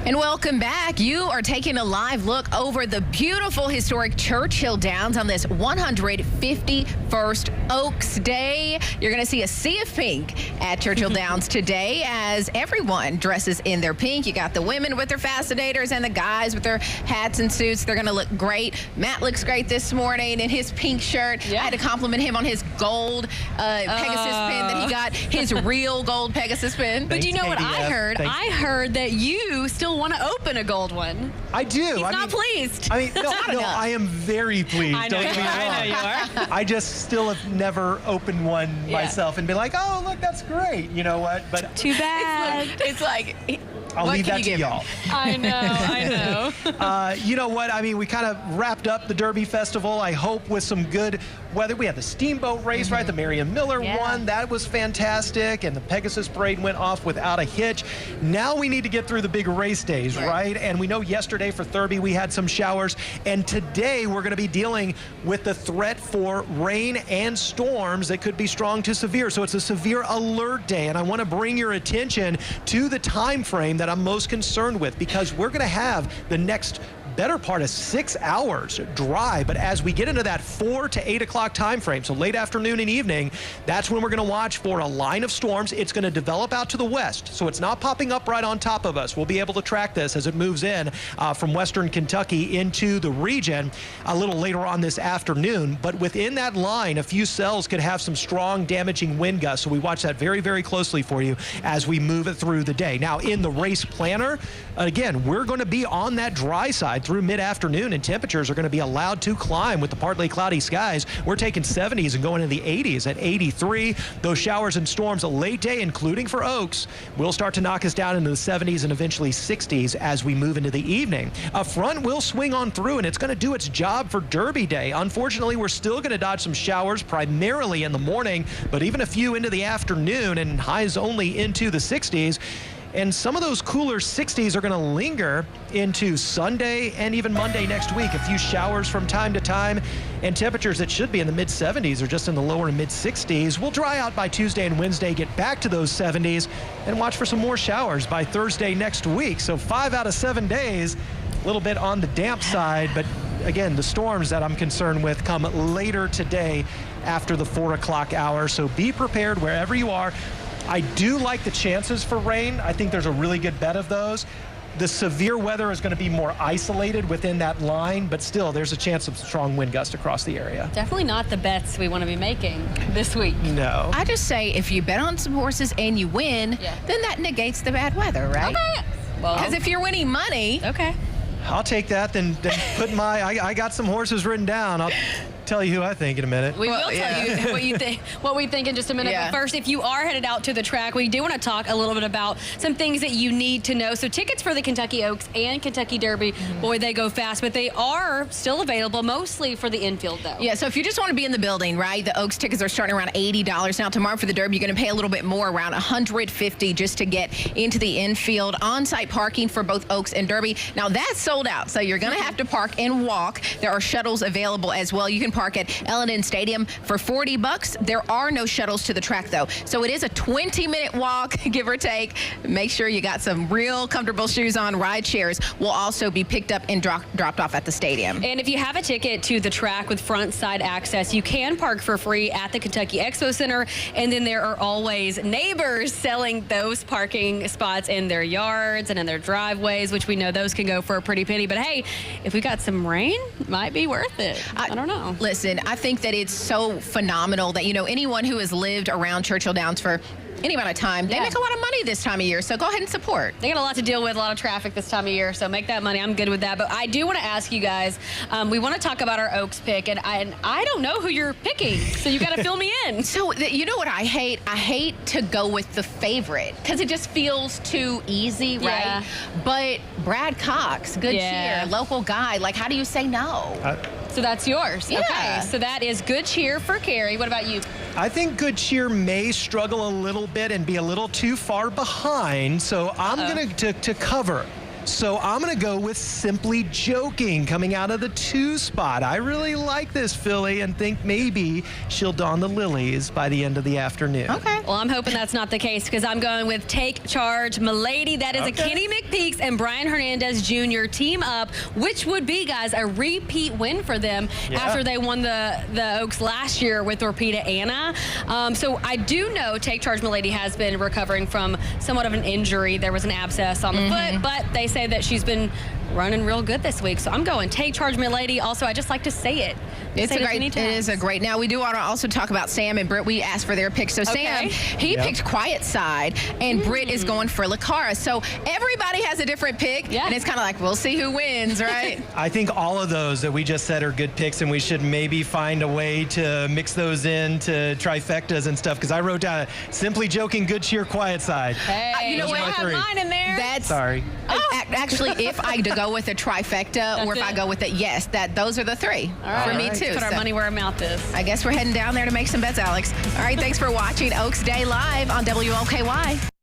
And welcome back. You are taking a live look over the beautiful historic Churchill Downs on this 151st Oaks Day. You're going to see a sea of pink at Churchill Downs today as everyone dresses in their pink. You got the women with their fascinators and the guys with their hats and suits. They're going to look great. Matt looks great this morning in his pink shirt. Yeah. I had to compliment him on his gold Pegasus pin that he got, his real gold Pegasus pin. But you know what I heard? I heard that you still want to open a gold one. I do. He's not pleased. I mean, no, I am very pleased. I know, Don't get me wrong. I know you are. I just still have never opened one myself and been like, oh, look, that's great. You know what? But too bad. It's like I'll leave that to y'all. I know. You know what? I mean, we kind of wrapped up the Derby Festival, I hope, with some good weather. We had the steamboat race, right? The Marion Miller won. That was fantastic. And the Pegasus Parade went off without a hitch. Now we need to get through the big race days, right? And we know yesterday for Thurby we had some showers. And today we're going to be dealing with the threat for rain and storms that could be strong to severe. So it's a severe alert day. And I want to bring your attention to the time frame that I'm most concerned with, because we're going to have the next better part of 6 hours dry, but as we get into that 4 to 8 o'clock time frame, so late afternoon and evening, that's when we're going to watch for a line of storms. It's going to develop out to the west, so it's not popping up right on top of us. We'll be able to track this as it moves in from western Kentucky into the region a little later on this afternoon, but within that line, a few cells could have some strong damaging wind gusts, so we watch that very, very closely for you as we move it through the day. Now, in the race planner, again, we're going to be on that dry side through mid-afternoon, and temperatures are going to be allowed to climb with the partly cloudy skies. We're taking 70s and going into the 80s at 83. Those showers and storms a late day, including for Oaks, will start to knock us down into the 70s and eventually 60s as we move into the evening. A front will swing on through, and it's going to do its job for Derby Day. Unfortunately, we're still going to dodge some showers primarily in the morning, but even a few into the afternoon, and highs only into the 60s. And some of those cooler 60s are going to linger into Sunday and even Monday next week. A few showers from time to time, and temperatures that should be in the mid-70s are just in the lower and mid-60s. We'll dry out by Tuesday and Wednesday, get back to those 70s, and watch for some more showers by Thursday next week. So 5 out of 7 days, a little bit on the damp side, but again, the storms that I'm concerned with come later today after the 4 o'clock hour. So be prepared wherever you are. I do like the chances for rain. I think there's a really good bet of those. The severe weather is going to be more isolated within that line, but still there's a chance of strong wind gusts across the area. Definitely not the bets we want to be making this week. No. I just say if you bet on some horses and you win, then that negates the bad weather, right? Okay. Well, because if you're winning money. Okay. I'll take that, then put I got some horses written down. I'll tell you who I think in a minute. We will tell you what we think in just a minute. But first, if you are headed out to the track, we do want to talk a little bit about some things that you need to know. So tickets for the Kentucky Oaks and Kentucky Derby, boy, they go fast, but they are still available, mostly for the infield, though. Yeah, so if you just want to be in the building, right, the Oaks tickets are starting around $80. Now, tomorrow for the Derby, you're going to pay a little bit more, around $150 just to get into the infield. On-site parking for both Oaks and Derby. Now, that's sold out, so you're going to have to park and walk. There are shuttles available as well. You can park at L&N Stadium for $40. There are no shuttles to the track, though. So it is a 20-minute walk, give or take. Make sure you got some real comfortable shoes on. Ride shares will also be picked up and dropped off at the stadium. And if you have a ticket to the track with front side access, you can park for free at the Kentucky Expo Center. And then there are always neighbors selling those parking spots in their yards and in their driveways, which we know those can go for a pretty penny. But hey, if we got some rain, might be worth it. I don't know. Listen, I think that it's so phenomenal that, you know, anyone who has lived around Churchill Downs for any amount of time, they make a lot of money this time of year, so go ahead and support. They got a lot to deal with, a lot of traffic this time of year, so make that money. I'm good with that. But I do want to ask you guys, we want to talk about our Oaks pick, and I don't know who you're picking, so you got to fill me in. So you know what I hate? I hate to go with the favorite because it just feels too easy, right? But Brad Cox, good cheer, local guy, like how do you say no? So that's yours. Yeah. Okay, so that is Good Cheer for Carrie. What about you? I think Good Cheer may struggle a little bit and be a little too far behind, so I'm going to cover So I'm going to go with Simply Joking coming out of the 2 spot. I really like this filly and think maybe she'll don the lilies by the end of the afternoon. Okay. Well, I'm hoping that's not the case because I'm going with Take Charge Milady. That is a Kenny McPeaks and Brian Hernandez Jr. team up, which would be, guys, a repeat win for them after they won the Oaks last year with Orpeda Anna. So I do know Take Charge Milady has been recovering from somewhat of an injury. There was an abscess on the foot, but they say that she's been running real good this week. So I'm going Take Charge Milady. Also, I just like to say it. It is a great. Now we do want to also talk about Sam and Britt. We asked for their picks. So Sam, he picked Quiet Side, and Britt is going for Lacara. So everybody has a different pick, and it's kind of like we'll see who wins, right? I think all of those that we just said are good picks, and we should maybe find a way to mix those into trifectas and stuff. Because I wrote down Simply Joking, Good Cheer, Quiet Side. Hey, you know what? I have mine in there. Sorry. Actually, if I go with a trifecta, or if I go with it, yes, those are the 3 for me too. Put our money where our mouth is. I guess we're heading down there to make some bets, Alex. All right, thanks for watching Oaks Day Live on WLKY.